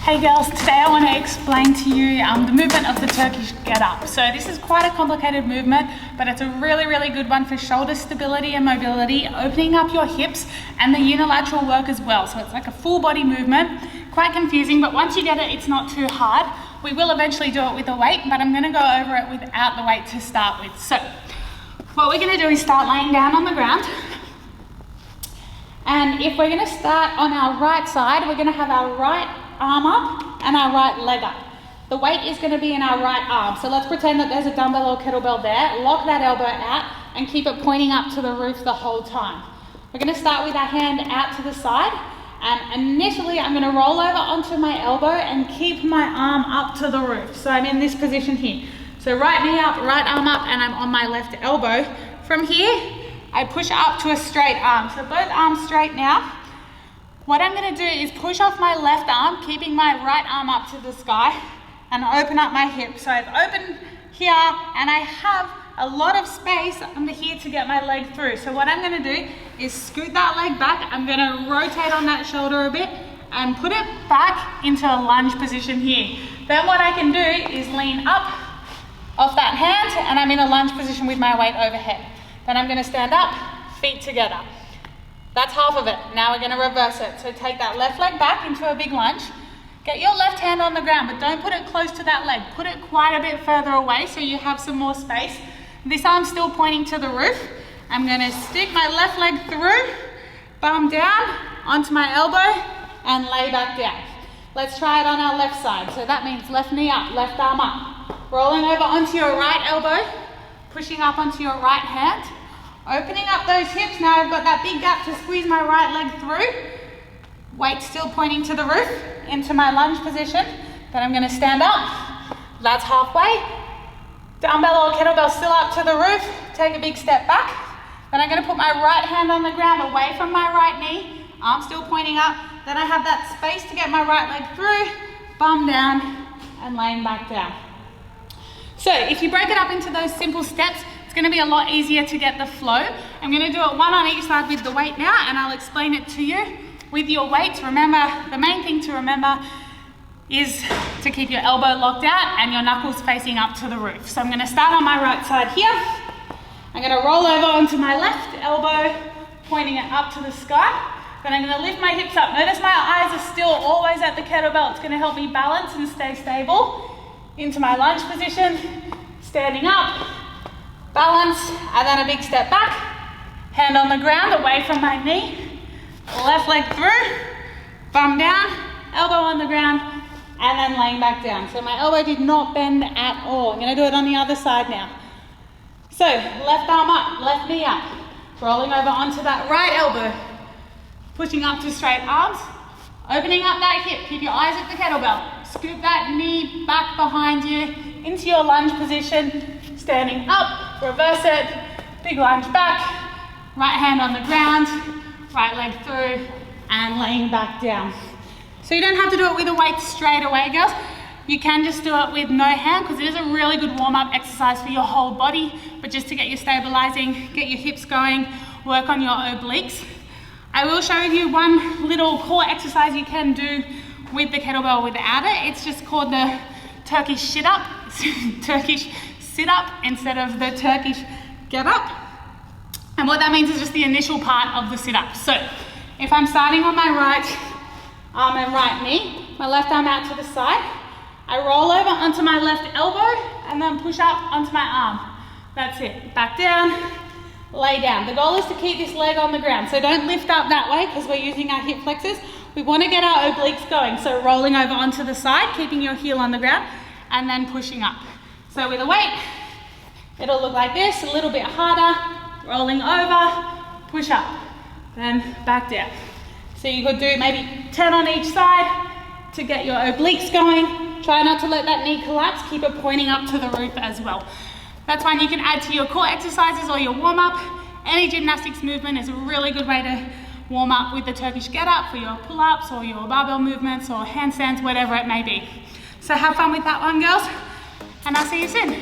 Hey girls, today I want to explain to you the movement of the Turkish Get Up. So this is quite a complicated movement, but it's a really good one for shoulder stability and mobility, opening up your hips and the unilateral work as well. So it's like a full body movement, quite confusing, but once you get it, it's not too hard. We will eventually do it with a weight, but I'm going to go over it without the weight to start with. So what we're going to do is start laying down on the ground. And if we're going to start on our right side, we're going to have our right arm up and our right leg up. The weight is going to be in our right arm. So let's pretend that there's a dumbbell or kettlebell there. Lock that elbow out and keep it pointing up to the roof the whole time. We're going to start with our hand out to the side, and initially I'm going to roll over onto my elbow and keep my arm up to the roof. So I'm in this position here. So right knee up, right arm up, and I'm on my left elbow. From here, I push up to a straight arm. So both arms straight now. What I'm going to do is push off my left arm, keeping my right arm up to the sky, and open up my hip. So I've opened here and I have a lot of space under here to get my leg through. So what I'm going to do is scoot that leg back. I'm going to rotate on that shoulder a bit and put it back into a lunge position here. Then what I can do is lean up off that hand and I'm in a lunge position with my weight overhead. Then I'm going to stand up, feet together. That's half of it. Now we're going to reverse it. So take that left leg back into a big lunge. Get your left hand on the ground, but don't put it close to that leg. Put it quite a bit further away so you have some more space. This arm's still pointing to the roof. I'm going to stick my left leg through, bum down onto my elbow, and lay back down. Let's try it on our left side. So that means left knee up, left arm up. Rolling over onto your right elbow, pushing up onto your right hand. Opening up those hips. Now I've got that big gap to squeeze my right leg through. Weight still pointing to the roof, into my lunge position. Then I'm going to stand up. That's halfway. Dumbbell or kettlebell still up to the roof. Take a big step back. Then I'm going to put my right hand on the ground away from my right knee. Arm still pointing up. Then I have that space to get my right leg through. Bum down and laying back down. So if you break it up into those simple steps, it's going to be a lot easier to get the flow. I'm going to do it one on each side with the weight now, and I'll explain it to you. With your weights, remember, the main thing to remember is to keep your elbow locked out and your knuckles facing up to the roof. So I'm going to start on my right side here. I'm going to roll over onto my left elbow, pointing it up to the sky. Then I'm going to lift my hips up. Notice my eyes are still always at the kettlebell. It's going to help me balance and stay stable. Into my lunge position, standing up. Balance, and then a big step back. Hand on the ground, away from my knee. Left leg through, bum down, elbow on the ground, and then laying back down. So my elbow did not bend at all. I'm going to do it on the other side now. So left arm up, left knee up. Rolling over onto that right elbow. Pushing up to straight arms. Opening up that hip. Keep your eyes at the kettlebell. Scoop that knee back behind you into your lunge position. Standing up, reverse it, big lunge back, right hand on the ground, right leg through, and laying back down. So you don't have to do it with a weight straight away, girls. You can just do it with no hand, because it is a really good warm-up exercise for your whole body, but just to get you stabilizing, get your hips going, work on your obliques. I will show you one little core exercise you can do with the kettlebell without it. It's just called the Turkish sit-up. Turkish sit-up instead of the Turkish Get Up. And what that means is just the initial part of the sit-up. So if I'm starting on my right arm and right knee, my left arm out to the side, I roll over onto my left elbow and then push up onto my arm. That's it. Back down, lay down. The goal is to keep this leg on the ground. So don't lift up that way because we're using our hip flexors. We want to get our obliques going. So rolling over onto the side, keeping your heel on the ground, and then pushing up. So with a weight, it'll look like this, a little bit harder, rolling over, push up, then back down. So you could do maybe 10 on each side to get your obliques going. Try not to let that knee collapse, keep it pointing up to the roof as well. That's one you can add to your core exercises or your warm-up. Any gymnastics movement is a really good way to warm up with the Turkish Get Up for your pull-ups or your barbell movements or handstands, whatever it may be. So have fun with that one, girls. And I'll see you soon.